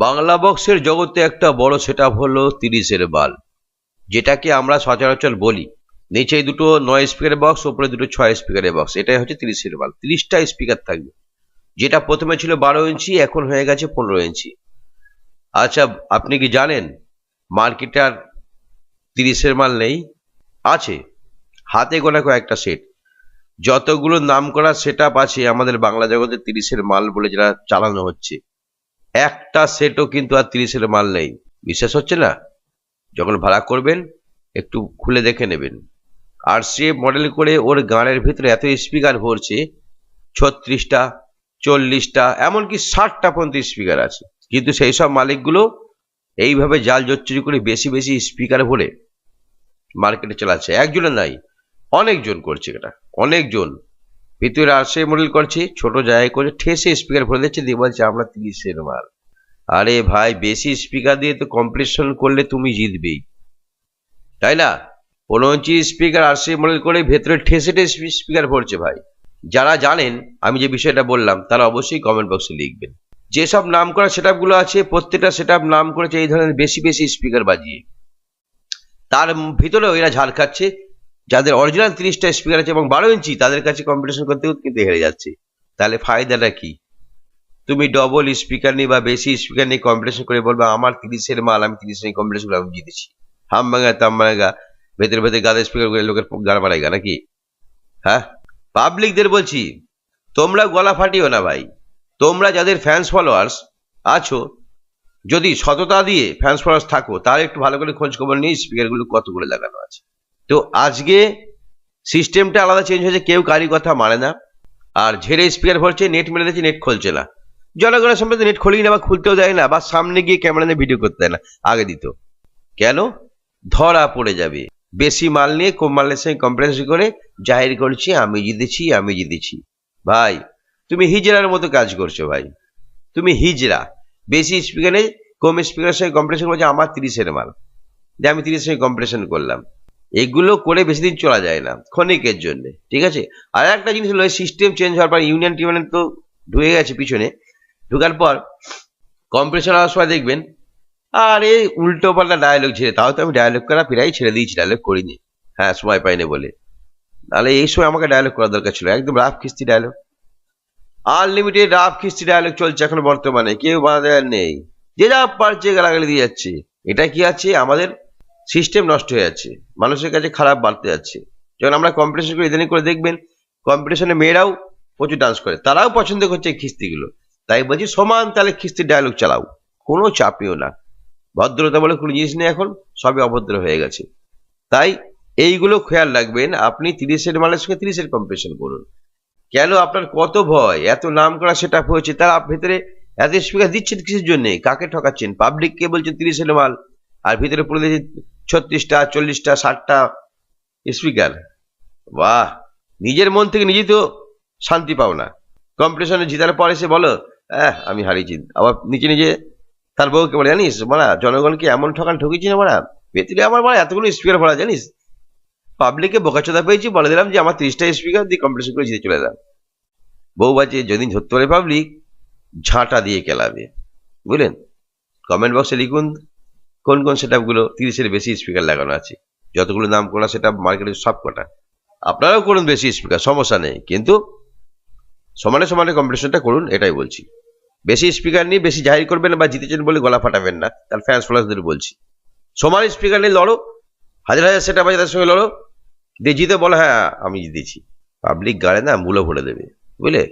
বাংলা বক্সের জগতে একটা বড় সেটআপ হলো 30-এর বাল, যেটাকে আমরা সচরাচর বলি। নিচে দুটো 9 স্পিকারের বক্স, উপরে দুটো 6 স্পিকারের বক্স, এটাই হচ্ছে 30-এর বাল। 30টা স্পিকার থাকবে, যেটা প্রথমে ছিল 12 ইঞ্চি, এখন হয়ে গেছে 15 ইঞ্চি। আচ্ছা, আপনি কি জানেন মার্কেটে আর 30-এর মাল নেই? আছে, হাতে গোনা কয়েকটা সেট। যতগুলো নাম করা সেটআপ আছে আমাদের বাংলা জগতে 30-এর মাল বলে যেটা চালানো হচ্ছে, একটা সেটও কিন্তু আর 30-এর মাল নেই। বিশ্বাস হচ্ছে না? যখন ভাড়া করবেন একটু খুলে দেখে নেবেন। আর সে মডেল করে ওর গানের ভিতরে এত স্পিকার ভরছে, 36টা, 40টা, এমনকি 60টা পর্যন্ত স্পিকার আছে। কিন্তু সেই সব মালিকগুলো এইভাবে জাল জচ্চুরি করে বেশি বেশি স্পিকার ভরে মার্কেটে চালাচ্ছে। একজনের নাই, অনেকজন করছে এটা, অনেকজন। ভিতরে আসে মডেল করছে, ছোট জায়গায় করে ঠেসে স্পিকার ভরে দিচ্ছে, দিয়ে বলছে আমরা 30-এর মাল। আরে ভাই, বেশি স্পিকার দিয়ে তো কম্পিটিশন করলে তুমি জিতবেই, তাই না? 15 ইঞ্চি স্পিকার আসে মডেল করে ভেতরে ঠেসে ঠেসে স্পিকার ভরছে ভাই। যারা জানেন আমি যে বিষয়টা বললাম, তারা অবশ্যই কমেন্ট বক্সে লিখবেন। যেসব নাম করা সেটআপ গুলো আছে, প্রত্যেকটা সেটআপ নাম করেছে এই ধরনের বেশি বেশি স্পিকার বাজিয়ে। তার ভিতরেও এরা ঝাড় খাচ্ছে। যাদের অরিজিনাল 30টা স্পিকার আছে এবং 12 ইঞ্চি, তাদের কাছে কম্পিটিশন করতেও কিন্তু হেরে যাচ্ছে। তাহলে ফায়দাটা কি? তুমি ডবল স্পিকার নিয়ে বা বেশি স্পিকার নিয়ে কম্পিটিশন করে বলবে আমার 30-এর মাল, আমি 30 নিয়ে কম্পিটিশন করে আমি জিতেছি। হাম ভাঙা তাম ভাঙা, ভেতরে ভেতরে গাদা স্পিকার করে লোকের গান বাড়াইগা নাকি? হ্যাঁ, পাবলিকদের বলছি, তোমরা গলা ফাটিও না ভাই। তোমরা যাদের ফ্যান্স ফলোয়ার্স আছো, যদি সততা দিয়ে ফ্যান্স ফলোয়ার্স থাকো, তাহলে একটু ভালো করে খোঁজ খবর নিয়ে স্পিকারগুলো কত করে লাগানো আছে। তো আজকে সিস্টেমটা আলাদা চেঞ্জ হয়েছে, কেউ কারি কথা মানে না। আর ঝেড়ে স্পিকার ভরছে, নেট মেরে দিচ্ছে, নেট খুলছে না। জনগণের সামনে নেট খুলেই না, বা খুলতেও দেয় না, বা সামনে গিয়ে ক্যামেরা নিয়ে ভিডিও করতে দেয় না। আগে দিত কেন? ধরা পড়ে যাবে। বেশি মাল নিয়ে কম মালের সঙ্গে কম্পারিজন করে জাহির করছি আমি জিতেছি, আমি জিতেছি। ভাই, তুমি হিজড়ার মতো কাজ করছো ভাই। তুমি হিজড়া। বেশি স্পিকারে কম স্পিকারের সঙ্গে কম্পিটিশন করছে আমার 30-এর মাল, যে আমি 30-এর সঙ্গে কম্পিটিশন করলাম। এগুলো করে বেশি দিন চলা যায় না, ক্ষণিকের জন্য, ঠিক আছে? আর একটা জিনিস হলো, সিস্টেম চেঞ্জ হওয়ার পর ইউনিয়ন টিউনিয়ন তো ঢুকে গেছে পিছনে, ঢুকার পর কম্পিটিশন হওয়ার সময় দেখবেন আর এই উল্টো পাল্টা ডায়লগ ছেড়ে, তাও তো আমি ডায়লগ করা প্রায় ছেড়ে দিয়েছি, ডায়লগ করিনি। হ্যাঁ, সময় পাইনি বলে। নাহলে এই সময় আমাকে ডায়লগ করা দরকার ছিল, একদম রাফ খিস্তি ডায়লগ। আনলিমিটেড রাফ খিস্তি ডায়লগ চলছে এখন বর্তমানে, কেউ বাধা নেই, যে যা পারছে গালাগালি দিয়ে যাচ্ছে। এটা কি আছে, আমাদের সিস্টেম নষ্ট হয়ে যাচ্ছে, মানুষের কাছে খারাপ বাড়তে যাচ্ছে। যখন আমরা কম্পিটিশন করে ইদানিং করে দেখবেন, কম্পিটিশনে মেয়েরাও প্রচুর ডান্স করে, তারাও পছন্দ করছে খিস্তিগুলো। তাই বলছি সমান তাহলে খিস্তির ডায়লগ চালাও, কোনো চাপিও না। ভদ্রতা বলে কোনো জিনিস নেই এখন, সবই অভদ্র হয়ে গেছে। তাই এইগুলো খেয়াল রাখবেন। আপনি 30-এর মালের সঙ্গে 30-এর কম্পিটিশন করুন। কেন? আপনার কত ভয়? এত নাম করা সেটআপ হয়েছে, তার ভেতরে এত স্পিকার দিচ্ছেন কিসের জন্য? কাকে ঠকাচ্ছেন? পাবলিককে বলছেন 30-এর মাল, আর ভিতরে পড়ে দিয়েছেন 36টা, 40টা, 60টা স্পিকার। বাহ, নিজের মন থেকে নিজেই তো শান্তি পাও না। কম্পিটিশনে জিতার পর এসে বলো আমি হারিয়েছি, আবার নিচে নিজে তার বউকে বলে, জানিস মানে জনগণকে এমন ঠকিয়েছি না মানে, ভেতরে আমার মানে এতগুলো স্পিকার ভরা, জানিস? পাবলিকে বোকাচোদা পেয়েছি, বলে দিলাম যে আমার 30টা স্পিকার দিয়ে কম্পিটিশন করে জিতে চলে এলাম। বউ বাজে যেদিন ধরতে পারে পাবলিক, ঝাঁটা দিয়ে কেলাবে, বুঝলেন? কমেন্ট বক্সে লিখুন কোন কোন সেটআপ গুলো 30-এর বেশি স্পিকার লাগানো আছে। যতগুলো নাম করা সেটআপ মার্কেটে সব কটা। আপনারাও করুন বেশি স্পিকার, সমস্যা নেই, কিন্তু সমানে সমানে কম্পিটিশনটা করুন, এটাই বলছি। বেশি স্পিকার নিয়ে বেশি জাহির করবেন বা জিতেছেন বলে গলা ফাটাবেন না, তার ফ্যান্স ফলোয়ার্সদের বলছি। সমান স্পিকার নিয়ে লড়ো, হাজার হাজার সেটআপ আছে তার সঙ্গে লড়ো, দিয়ে জিতে বলো হ্যাঁ আমি জিতেছি। পাবলিক গাড়ে না মূল্য ভরে দেবে, বুঝলে?